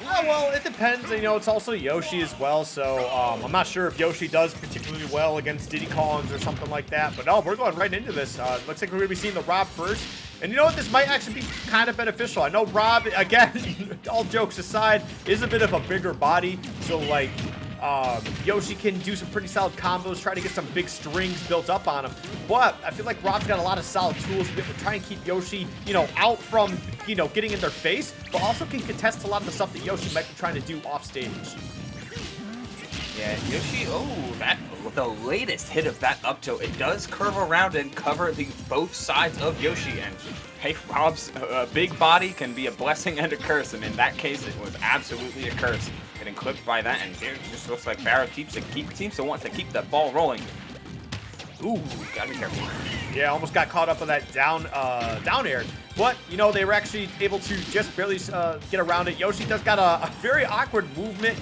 Oh, well, it depends. You know, it's also Yoshi as well, so I'm not sure if Yoshi does particularly well against Diddy Kongs or something like that. But no, we're going right into this. Looks like we're going to be seeing the R.O.B first. And you know what? This might actually be kind of beneficial. I know R.O.B, again, all jokes aside, is a bit of a bigger body. So, like, Yoshi can do some pretty solid combos, try to get some big strings built up on him. But I feel like R.O.B's got a lot of solid tools to be able to try and keep Yoshi, you know, out from, you know, getting in their face, but also can contest a lot of the stuff that Yoshi might be trying to do off stage. Yeah, Yoshi, the latest hit of that up tilt, it does curve around and cover both sides of Yoshi, and hey, R.O.B's big body can be a blessing and a curse, and in that case, it was absolutely a curse. Getting clipped by that, and it just looks like Pharaoh seems to want to keep that ball rolling. Ooh, gotta be careful. Yeah, almost got caught up on that down air. But, you know, they were actually able to just barely get around it. Yoshi does got a very awkward movement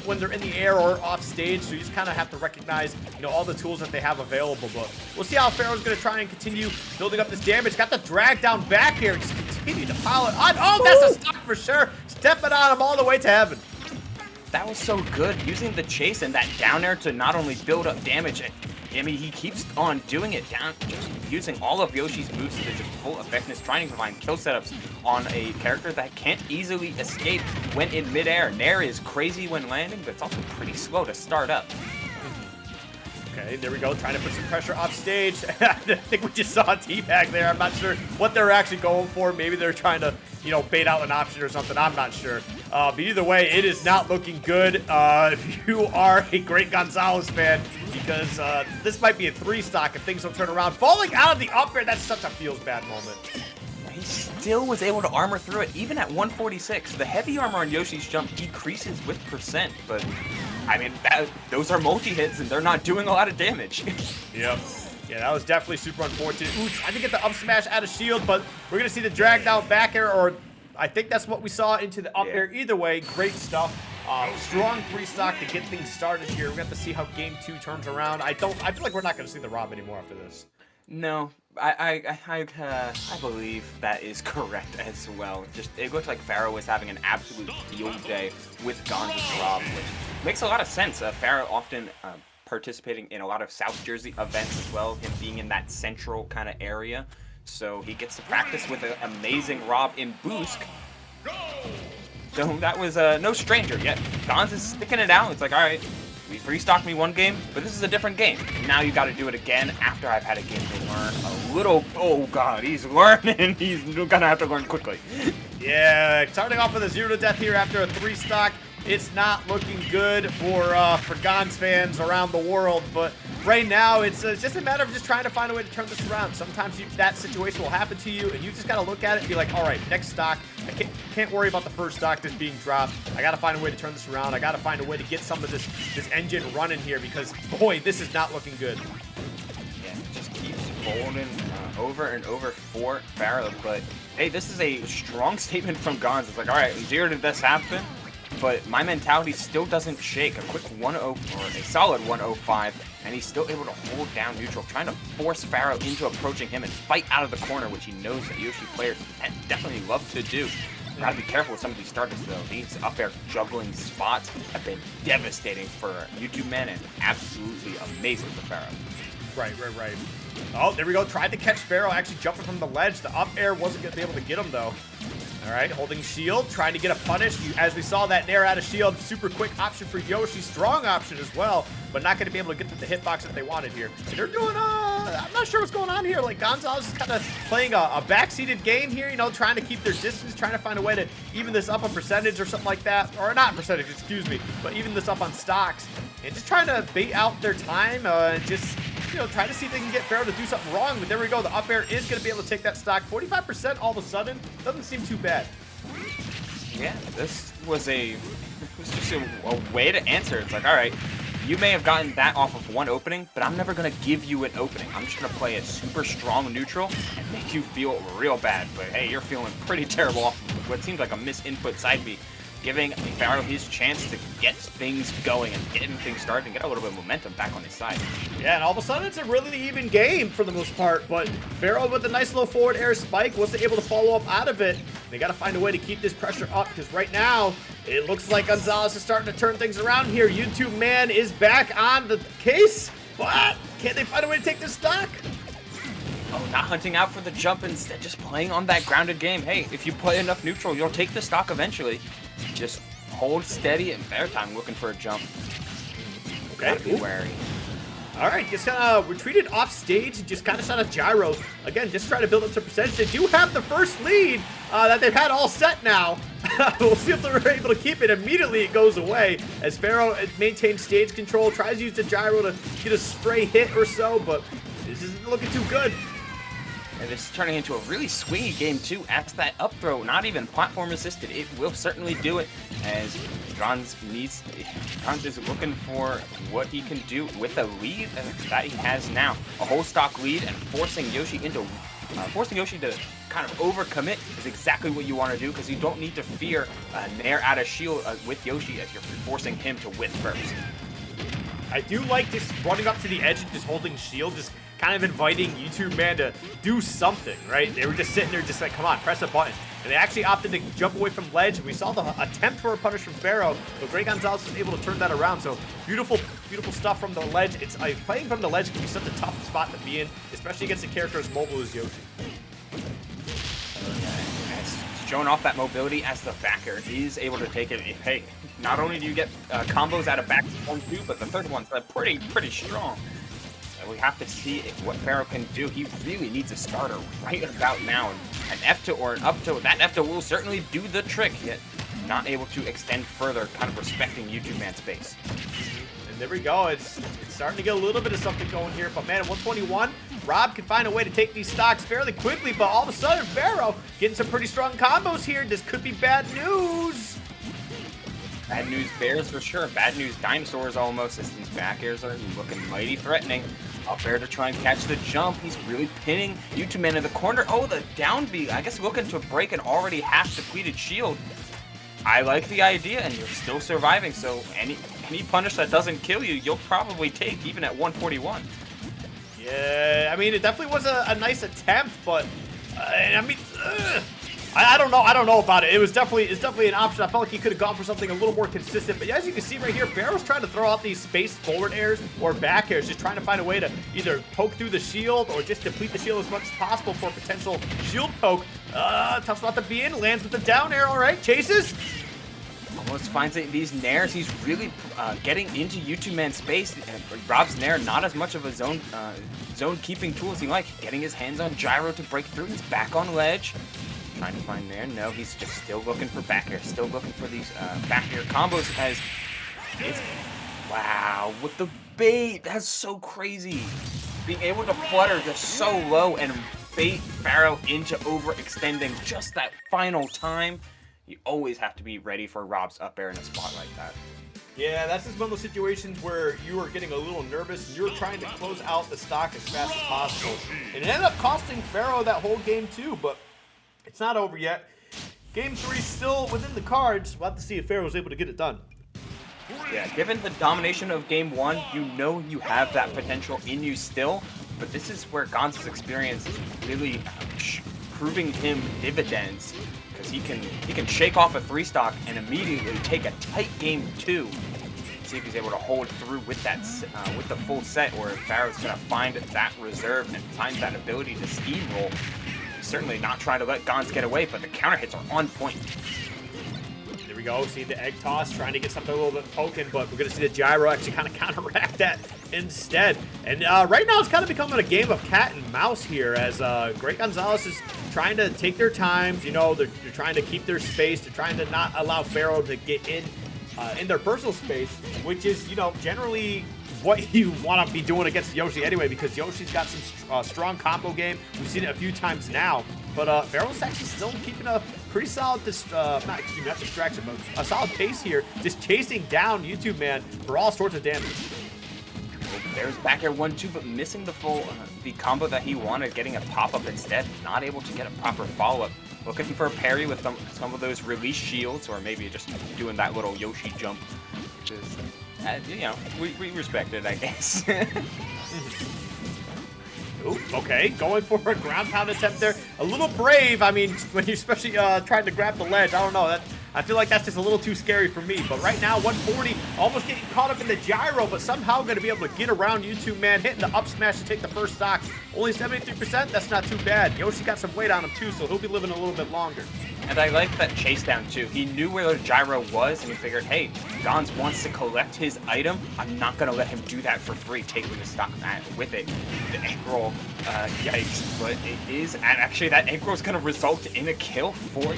when they're in the air or off stage, so you just kind of have to recognize, you know, all the tools that they have available. But we'll see how Pharaoh's going to try and continue building up this damage. Got the drag down back here. Just continue to pile it on. Oh, that's a stock for sure. Stepping on him all the way to heaven. That was so good, using the chase and that down air to not only build up damage. I mean, he keeps on doing it down, just using all of Yoshi's moves to just full effectiveness, trying to find kill setups on a character that can't easily escape when in midair. Nair is crazy when landing, but it's also pretty slow to start up. Okay, there we go, trying to put some pressure off stage. I think we just saw a teabag there. I'm not sure what they're actually going for. Maybe they're trying to, you know, bait out an option or something. I'm not sure. But either way, it is not looking good. If you are a great Gonzalez fan, because this might be a 3-stock if things don't turn around. Falling out of the up air, that's such a feels bad moment. He still was able to armor through it, even at 146. The heavy armor on Yoshi's jump decreases with percent, but I mean, those are multi-hits and they're not doing a lot of damage. Yep. Yeah, that was definitely super unfortunate. Ooh, trying to get the up smash out of shield, but we're going to see the drag down back air, or I think that's what we saw into the up air. Either way, great stuff. Strong 3-stock to get things started here. We're going to have to see how game 2 turns around. I feel like we're not going to see the R.O.B anymore after this. No, I believe that is correct as well. Just it looks like Pharaoh was having an absolute field day with Gonza's R.O.B, which makes a lot of sense. Pharaoh often participating in a lot of South Jersey events as well, him being in that central kind of area. So he gets to practice with an amazing R.O.B in Boosk. So that was no stranger yet. Gonz is sticking it out. It's like, all right, we free-stocked me one game, but this is a different game. Now you got to do it again after I've had a game to learn a little. Oh God, he's learning. He's gonna have to learn quickly. Yeah, starting off with a 0 to death here after a 3-stock. It's not looking good for Gonz fans around the world, but right now it's just a matter of just trying to find a way to turn this around. Sometimes that situation will happen to you, and you just got to look at it and be like, all right, next stock, I can't worry about the first stock that's being dropped. I got to find a way to turn this around. I got to find a way to get some of this engine running here, because, boy, this is not looking good. Yeah, it just keeps folding over and over for Pharaoh, but hey, this is a strong statement from Gonz. It's like, all right, 0 did this happen? But my mentality still doesn't shake. A quick 1-0, or a solid 105, and he's still able to hold down neutral, trying to force Pharaoh into approaching him and fight out of the corner, which he knows that Yoshi players definitely love to do. Gotta be careful with some of these starters, though. These up air juggling spots have been devastating for YoutubeMan and absolutely amazing for Pharaoh. Right. Oh, there we go. Tried to catch Pharaoh, actually jumping from the ledge. The up air wasn't going to be able to get him, though. All right, holding shield, trying to get a punish. As we saw, that nair out of shield, super quick option for Yoshi. Strong option as well, but not going to be able to get to the hitbox that they wanted here. And they're doing, I'm not sure what's going on here. Like, Gonzalez is kind of playing a backseated game here, you know, trying to keep their distance, trying to find a way to even this up on percentage or something like that. Or not percentage, excuse me, but even this up on stocks. And just trying to bait out their time, just, you know, try to see if they can get Pharaoh to do something wrong. But there we go. The up air is going to be able to take that stock. 45% all of a sudden doesn't seem too bad. Yeah, this was just a way to answer. It's like, all right, you may have gotten that off of one opening, but I'm never going to give you an opening. I'm just going to play a super strong neutral and make you feel real bad. But hey, you're feeling pretty terrible off of what seems like a misinput side B. giving Pharaoh his chance to get things going and getting things started and get a little bit of momentum back on his side. Yeah, and all of a sudden it's a really even game for the most part, but Pharaoh with a nice little forward air spike wasn't able to follow up out of it. They got to find a way to keep this pressure up because right now it looks like Gonzalez is starting to turn things around here. YouTubeMan is back on the case, but can they find a way to take this stock? Oh, not hunting out for the jump, instead just playing on that grounded game. Hey, if you play enough neutral, you'll take the stock eventually. Just hold steady and fair time looking for a jump. Okay. Gotta be wary. All right, just kind of retreated off stage and just kind of shot a gyro. Again, just trying to build up some percentage. They do have the first lead that they've had all set now. We'll see if they're able to keep it. Immediately it goes away as Pharaoh maintains stage control, tries to use the gyro to get a spray hit or so, but this isn't looking too good. And this is turning into a really swingy game too. As that up throw, not even platform assisted, it will certainly do it. As Gans is looking for what he can do with the lead that he has now. A whole stock lead and forcing Yoshi to kind of overcommit is exactly what you want to do because you don't need to fear nair out of shield with Yoshi as you're forcing him to win first. I do like just running up to the edge and just holding shield, just kind of inviting YouTubeMan to do something, right? They were just sitting there just like, come on, press a button. And they actually opted to jump away from ledge. We saw the attempt for a punish from Pharaoh, but Greg Gonzalez was able to turn that around. So beautiful, beautiful stuff from the ledge. It's playing from the ledge can be such a tough spot to be in, especially against a character as mobile as Yoshi. Showing off that mobility as the backer is able to take it. Hey, not only do you get combos out of back 1-2, but the third one's pretty strong. And we have to see what Pharaoh can do. He really needs a starter right about now. An F2 or an up to that F2 will certainly do the trick, yet not able to extend further, kind of respecting YouTubeMan's space. And there we go. It's starting to get a little bit of something going here. But man, at 121, R.O.B can find a way to take these stocks fairly quickly. But all of a sudden, Pharaoh getting some pretty strong combos here. This could be bad news. Bad news bears for sure. Bad news dinosaurs almost, as these back airs are looking mighty threatening. Up air to try and catch the jump. He's really pinning YouTubeMan in the corner. Oh, the down B. I guess looking to break an already half depleted shield. I like the idea, and you're still surviving, so any punish that doesn't kill you, you'll probably take, even at 141. Yeah, I mean, it definitely was a nice attempt, but I mean, I don't know about it. It's definitely an option. I felt like he could have gone for something a little more consistent. But as you can see right here, Pharaoh's trying to throw out these spaced forward airs or back airs, just trying to find a way to either poke through the shield or just deplete the shield as much as possible for a potential shield poke. Tough spot to be in. Lands with the down air. All right, chases. Almost finds these nairs. He's really getting into YouTubeMan's space. R.O.B's nair, not as much of a zone keeping tool as he likes. Getting his hands on gyro to break through. He's back on ledge. Trying to find nair. No, he's just still looking for back air. Still looking for these back air combos as it's... Wow, with the bait. That's so crazy. Being able to flutter just so low and bait Pharaoh into overextending just that final time. You always have to be ready for R.O.B's up air in a spot like that. Yeah, that's just one of those situations where you are getting a little nervous and you're trying to close out the stock as fast as possible. And it ended up costing Pharaoh that whole game too, but it's not over yet. Game 3 still within the cards. We'll have to see if Pharaoh was able to get it done. Yeah, given the domination of Game 1, you know you have that potential in you still, but this is where Gans' experience is really proving him dividends. Because he can shake off a 3-stock and immediately take a tight Game 2. See if he's able to hold through with that with the full set, or if Pharaoh's gonna find that reserve and find that ability to steamroll. He's certainly not trying to let Gans get away, but the counter hits are on point. There we go. See the egg toss, trying to get something a little bit poking, but we're gonna see the gyro actually kind of counteract that instead. And right now it's kind of becoming a game of cat and mouse here, as Greg Gonzalez is trying to take their times. You know, they're trying to keep their space. They're trying to not allow Pharaoh to get in their personal space, which is, you know, generally what you want to be doing against Yoshi anyway, because Yoshi's got some strong combo game. We've seen it a few times now, but Pharaoh's actually still keeping a pretty solid, not distraction, but a solid pace here, just chasing down YouTubeMan for all sorts of damage. There's back air 1-2, but missing the full the combo that he wanted, getting a pop-up instead, not able to get a proper follow-up. looking for a parry with some of those release shields, or maybe just doing that little Yoshi jump. Just, you know, we respect it, I guess. Ooh, okay, going for a ground pound attempt there. A little brave. I mean, when you're especially trying to grab the ledge, I don't know. I feel like that's just a little too scary for me. But right now, 140, almost getting caught up in the gyro, but somehow going to be able to get around YoutubeMan, hitting the up smash to take the first stock. Only 73%, that's not too bad. Yoshi got some weight on him too, so he'll be living a little bit longer. And I like that chase down too. He knew where the gyro was, and he figured, hey, Gons wants to collect his item. I'm not going to let him do that for free, taking the stock with it. The egg roll, yikes. But it is, and actually that egg roll is going to result in a kill for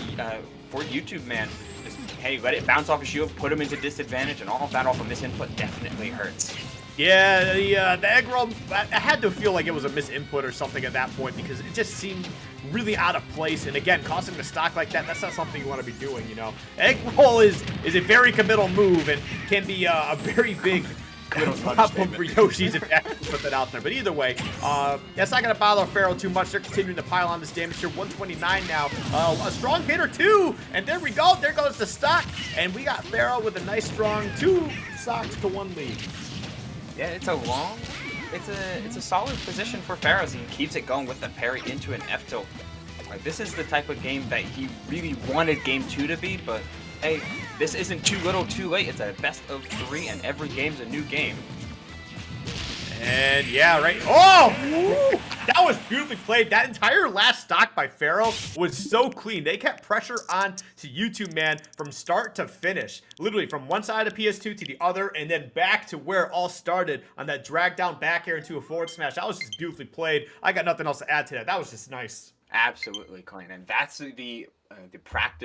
YoutubeMan. Just, hey, let it bounce off his shield, put him into disadvantage, and all of that off of misinput definitely hurts. Yeah, the egg roll, I had to feel like it was a misinput or something at that point because it just seemed really out of place. And again, costing the stock like that, that's not something you want to be doing, you know. Egg roll is a very committal move and can be a very big problem for Yoshi's if you actually put that out there. But either way, that's not going to bother Pharaoh too much. They're continuing to pile on this damage here. 129 now. A strong hitter too. And there we go. There goes the stock. And we got Pharaoh with a nice strong 2 stocks to 1 lead. Yeah, it's a solid position for Pharaoh as he keeps it going with the parry into an F tilt. Like, this is the type of game that he really wanted game 2 to be, but hey, this isn't too little too late. It's a best of 3 and every game's a new game. And yeah, right. Oh, woo, that was beautifully played. That entire last stock by Pharaoh was so clean. They kept pressure on to YoutubeMan from start to finish. Literally from one side of PS2 to the other, and then back to where it all started on that drag down back air into a forward smash. That was just beautifully played. I got nothing else to add to that. That was just nice. Absolutely clean, and that's the practice.